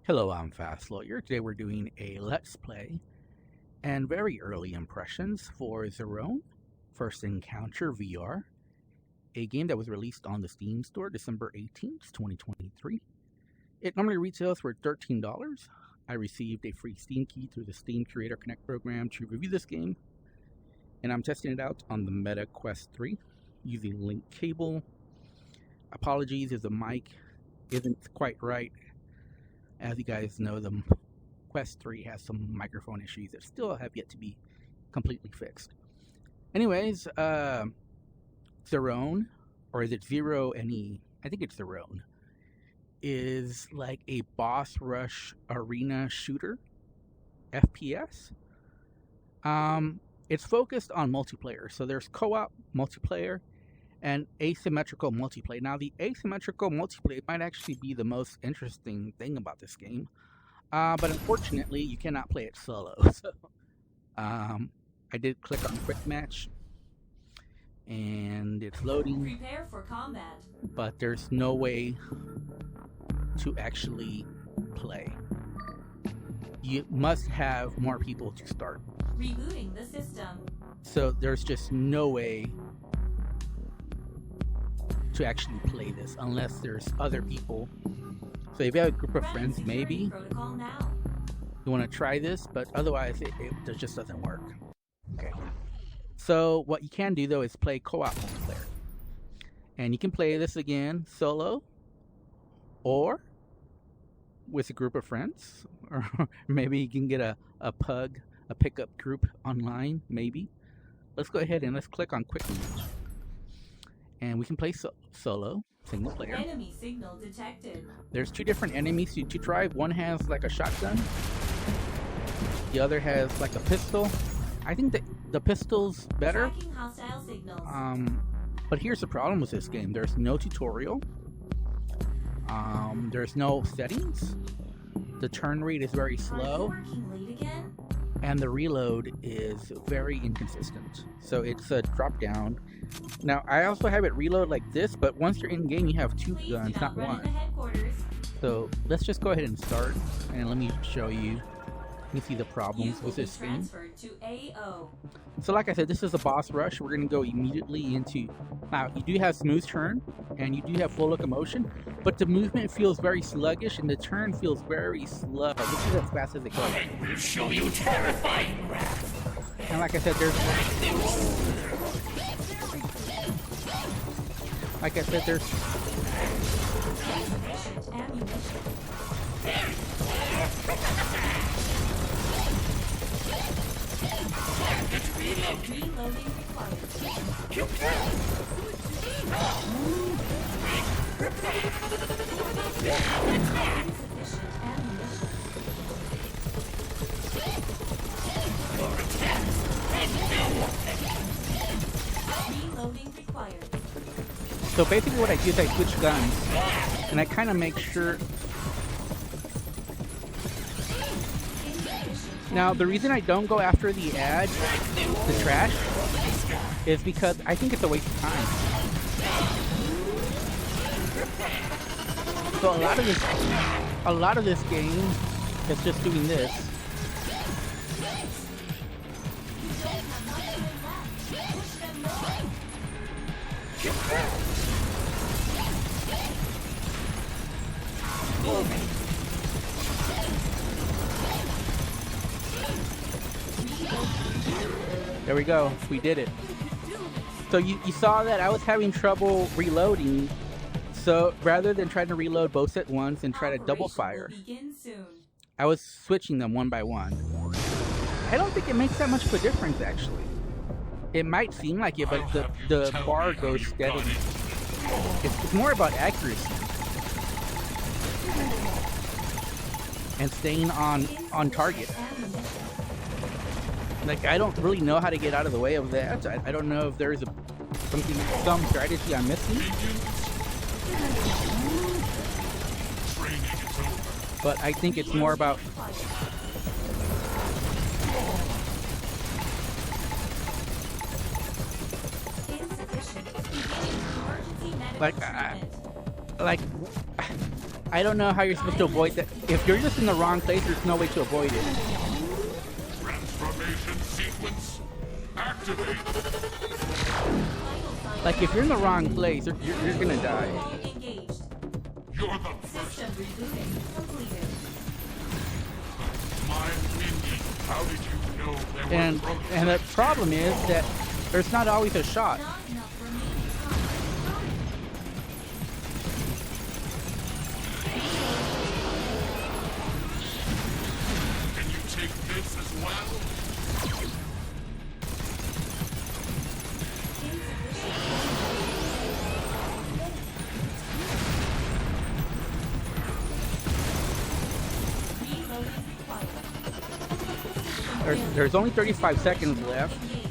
Hello, I'm Fast Lawyer. Today we're doing a Let's Play and very early impressions for ZERONE First Encounter VR, a game that was released on the Steam Store December 18th, 2023. It normally retails for $13. I received a free Steam key through the Steam Creator Connect program to review this game, and I'm testing it out on the Meta Quest 3 using link cable. Apologies if the mic isn't quite right. As you guys know, the Quest 3 has some microphone issues that still have yet to be completely fixed. Anyways, ZERONE, or is it ZERONE? I think it's ZERONE, is like a boss rush arena shooter, FPS. It's focused on multiplayer, so there's co-op multiplayer and asymmetrical multiplayer. Now, the asymmetrical multiplayer might actually be the most interesting thing about this game, but unfortunately, you cannot play it solo. So, I did click on Quick Match, and it's loading. Prepare for combat. But there's no way to actually play. You must have more people to start. Rebooting the system. So there's just no way to actually play this unless there's other people. So if you have a group of friends, maybe you want to try this, but otherwise it just doesn't work. Okay. So what you can do though is play co-op multiplayer, and you can play this again solo or with a group of friends, or maybe you can get a pickup group online. Maybe. Let's go ahead and let's click on Quick Match. And we can play solo, single player. Enemy signal detected. There's two different enemies to try. One has like a shotgun. The other has like a pistol. I think that the pistol's better. Tracking hostile signals. But here's the problem with this game. There's no tutorial. There's no settings. The turn rate is very slow. Are you working late again? And the reload is very inconsistent. So it's a drop down. Now, I also have it reload like this, but once you're in game, you have two guns, not one. So let's just go ahead and start, and let me show you. You see the problems with this game. So like I said, this is a boss rush. We're going to go immediately into... Now, you do have smooth turn, and you do have full locomotion, but the movement feels very sluggish, and the turn feels very slow. This is as fast as it goes. I will show you terrifying wrath. And like I said, there's... Like I said, there's... Reloading required. Reloading required. So basically what I do is I switch guns, and I kind of make sure... Now, the reason I don't go after the ad, the trash, is because I think it's a waste of time. So a lot of this game is just doing this. There we go. We did it. So you saw that I was having trouble reloading. So rather than trying to reload both at once and try to double fire, I was switching them one by one. I don't think it makes that much of a difference, actually. It might seem like it, but the bar goes steadily. It's more about accuracy and staying on target. Like, I don't really know how to get out of the way of that. I don't know if there's some strategy I'm missing. But I think it's more about... Like, I don't know how you're supposed to avoid that. If you're just in the wrong place, there's no way to avoid it. Transformation sequence activate. Like, if you're in the wrong place, you're gonna die. Engaged. You're the first. System rebooting completed. My minion. How did you know there were And prototypes? the problem is that there's not always a shot. Not enough remaining time. Can you take this as well? Reloading required. There's only 35 seconds left, Engaged.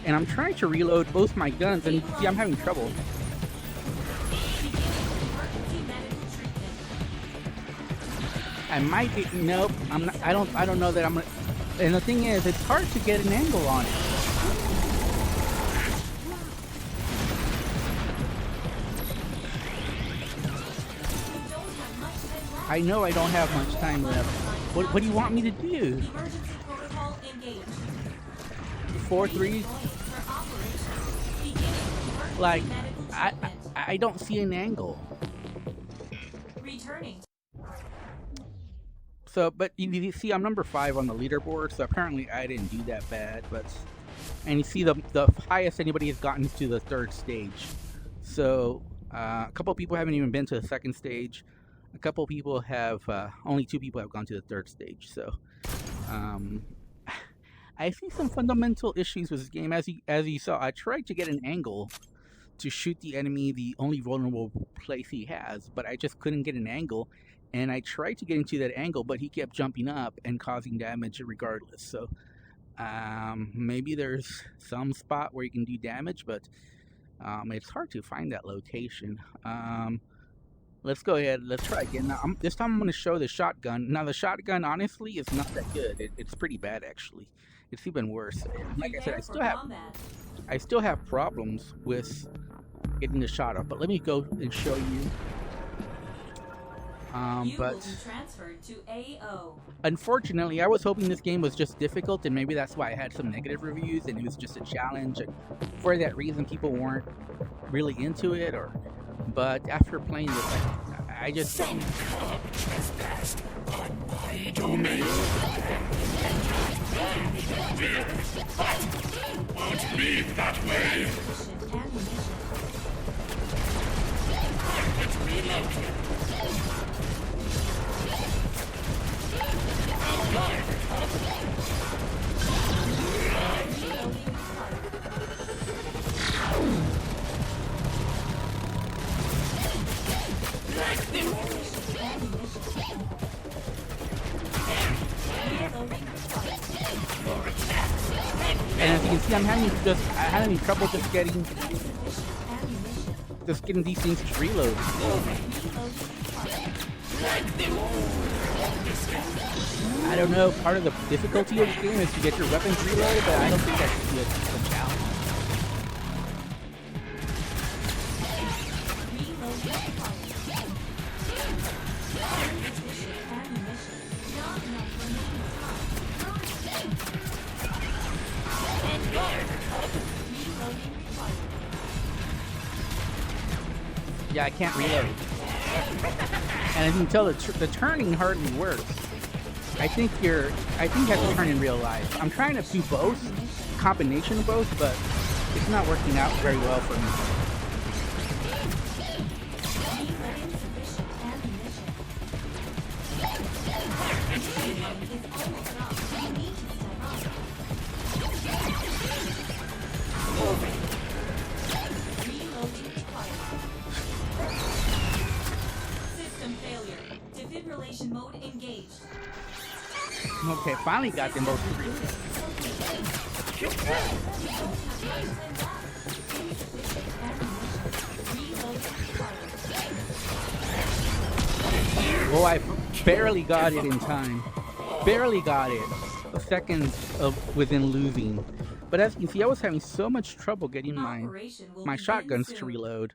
and I'm trying to reload both my guns, and you can see I'm having trouble. Beginning emergency medical treatment. I might be. Nope. I'm not. I don't know that I'm gonna. And the thing is, it's hard to get an angle on it. You don't have much time left. I know I don't have much time left. What do you want me to do? Emergency protocol engaged. 4, 3. Points for operation. Beginning emergency Like, medical I treatment. I don't see an angle. Returning. So, but you see, I'm number 5 on the leaderboard. So apparently, I didn't do that bad. But and you see, the highest anybody has gotten is to the 3rd stage. So a couple people haven't even been to the 2nd stage. A couple people have. Only 2 people have gone to the 3rd stage. So I see some fundamental issues with this game. As you saw, I tried to get an angle to shoot the enemy, the only vulnerable place he has, but I just couldn't get an angle. And I tried to get into that angle, but he kept jumping up and causing damage regardless. So maybe there's some spot where you can do damage, but it's hard to find that location. Let's go ahead. Let's try again. Now, this time I'm going to show the shotgun. Now, the shotgun, honestly, is not that good. It's pretty bad, actually. It's even worse. Like I said, Prepare for combat. I still have problems with getting the shot off. But let me go and show you. You But will be transferred to AO. unfortunately, I was hoping this game was just difficult, and maybe that's why I had some negative reviews, and it was just a challenge. And for that reason, people weren't really into it. But after playing this, I just Some cub trespassed on my domain. Won't leave that way. Mission ammunition. Target relocated. Reloading required. Reloading required. and as you can see, I'm having trouble just getting Insufficient ammunition. these things to reload. Reloading required. I don't know. Part of the difficulty of the game is to get your weapons reloaded, but I don't think that's a challenge. Reloading required. Insufficient ammunition. Not enough remaining time. Reloading required. Yeah, I can't reload. And as you can tell, the turning hardly works. I think you have to turn in real life. I'm trying to do both, combination of both, but it's not working out very well for me. Insufficient ammunition. Is almost up. We need to step up. Reloading required. System failure. Defibrillation mode engaged. Okay, finally got them both to reload. Oh, I barely got it in time. Barely got it. A second within losing. But as you can see, I was having so much trouble getting my shotguns to reload.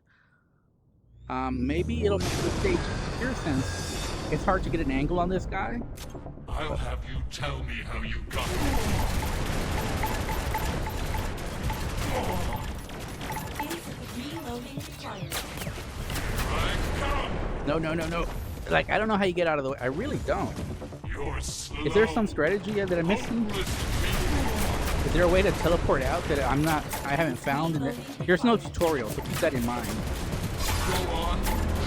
Maybe it'll make the stage easier since it's hard to get an angle on this guy. I'll have you tell me how you got it. Reloading required. I come. No, no, no, no. Like, I don't know how you get out of the way. I really don't. You're slow. Is there some strategy that I'm missing? Is there a way to teleport out that I haven't found? There's no tutorial, so keep that in mind. Go on.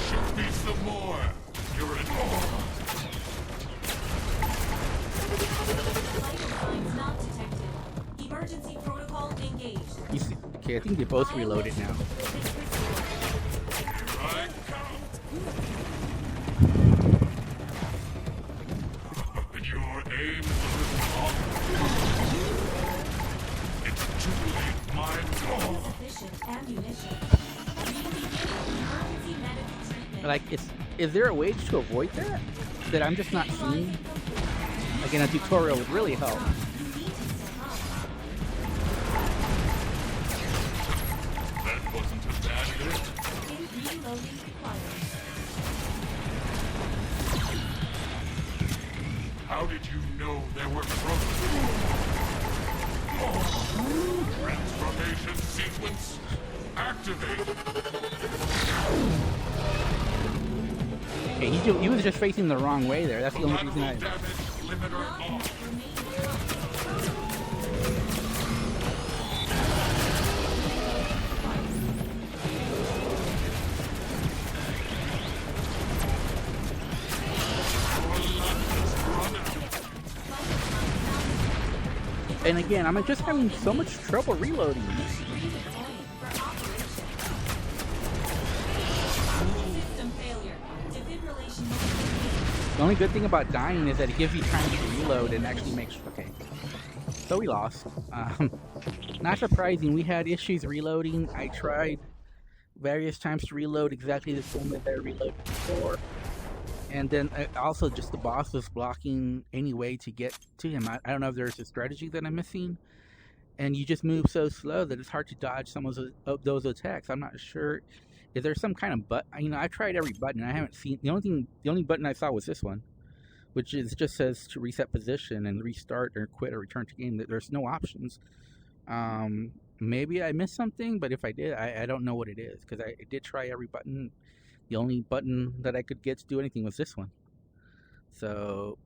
Shoot me some more. You're in Vital signs not detected. Emergency protocol engaged. You see, okay, I think they both reloaded now. I come. Your aim is wrong. It's too late, my God. Insufficient ammunition. Emergency medical treatment. Like, is there a way to avoid that? That I'm just not seeing? Again, a tutorial would really help. You need to step up. That wasn't a bad hit. Reloading required. How did you know there were frozen? Transformation sequence activated. Okay, he was just facing the wrong way there. That's the only reason Collateral damage limiter off. And again, I'm just having so much trouble reloading. System failure. Defibrillation. The only good thing about dying is that it gives you time to reload and actually make sure. Okay. So we lost. Not surprising. We had issues reloading. I tried various times to reload exactly the same way that I reloaded before. And then also just the boss was blocking any way to get to him. I don't know if there's a strategy that I'm missing. And you just move so slow that it's hard to dodge some of those attacks. I'm not sure. Is there some kind of button? I tried every button. I haven't seen the only button I saw was this one, which is just says to reset position and restart or quit or return to game. There's no options. Maybe I missed something, but if I did, I don't know what it is because I did try every button. The only button that I could get to do anything was this one. So,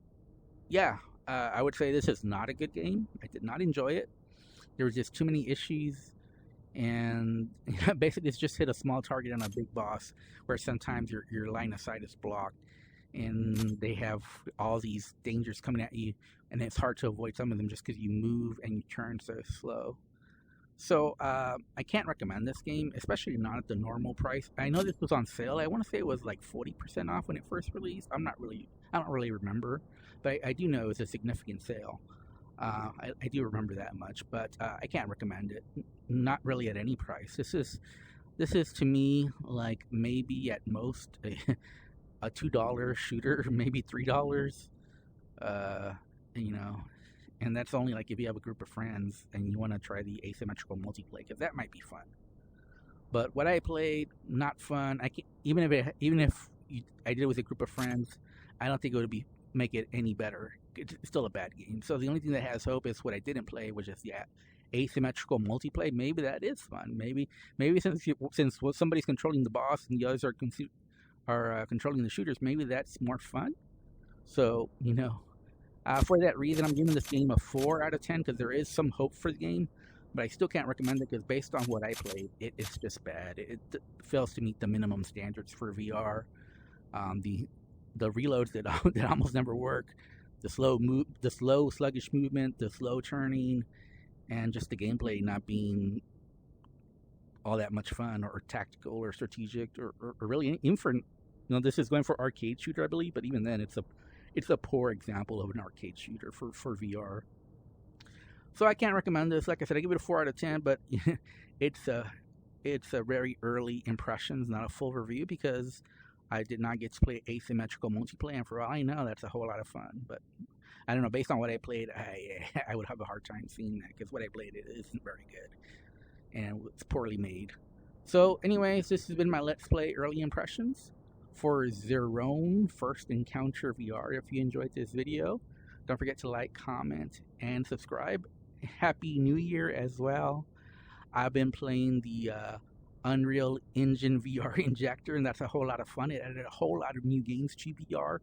yeah, I would say this is not a good game. I did not enjoy it. There was just too many issues. And basically, it's just hit a small target on a big boss where sometimes your line of sight is blocked. And they have all these dangers coming at you. And it's hard to avoid some of them just because you move and you turn so slow. So I can't recommend this game, especially not at the normal price. I know this was on sale. I want to say it was like 40% off when it first released. I don't really remember, but I do know it was a significant sale. I do remember that much, but I can't recommend it. Not really at any price. This is to me like maybe at most a $2 shooter, maybe $3. And that's only like if you have a group of friends and you want to try the asymmetrical multiplayer, because that might be fun. But what I played, not fun. I can't, even if I did it with a group of friends, I don't think it would make it any better. It's still a bad game. So the only thing that has hope is what I didn't play, which is asymmetrical multiplayer. Maybe that is fun. Maybe since somebody's controlling the boss and the others are controlling the shooters, maybe that's more fun. So for that reason, I'm giving this game a 4 out of 10 because there is some hope for the game, but I still can't recommend it because based on what I played, it's just bad. It fails to meet the minimum standards for VR. The reloads that almost never work, the slow sluggish movement, the slow turning, and just the gameplay not being all that much fun or tactical or strategic or really even this is going for arcade shooter, I believe, but even then it's a poor example of an arcade shooter for VR. So I can't recommend this. Like I said, I give it a 4 out of 10, but it's a very early impressions, not a full review, because I did not get to play asymmetrical multiplayer, and for all I know, that's a whole lot of fun. But I don't know, based on what I played, I would have a hard time seeing that, because what I played it isn't very good, and it's poorly made. So, anyways, this has been my Let's Play early impressions for ZERONE First Encounter VR. If you enjoyed this video, don't forget to like, comment, and subscribe. Happy New Year as well. I've been playing the Unreal Engine VR injector, and that's a whole lot of fun. It added a whole lot of new games to VR,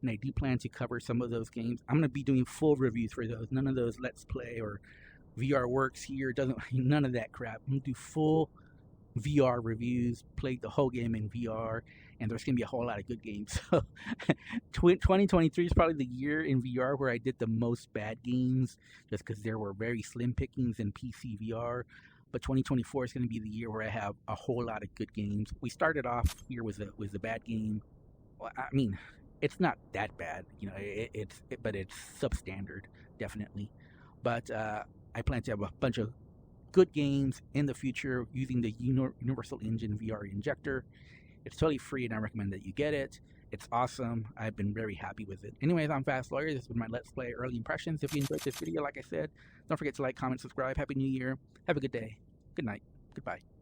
and I do plan to cover some of those games. I'm going to be doing full reviews for those. None of those Let's Play or VR works here. Doesn't none of that crap. I'm going to do full VR reviews, played the whole game in VR, and there's going to be a whole lot of good games. So 2023 is probably the year in VR where I did the most bad games, just because there were very slim pickings in PC VR. But 2024 is going to be the year where I have a whole lot of good games. We started off here with a bad game. Well, I mean, it's not that bad, but it's substandard, definitely. But I plan to have a bunch of good games in the future using the Universal Engine VR injector. It's totally free, and I recommend that you get it. It's awesome. I've been very happy with it. Anyways, I'm Fast Lawyer. This has been my Let's Play early impressions. If you enjoyed this video, like I said, don't forget to like, comment, subscribe. Happy New Year. Have a good day. Good night. Goodbye.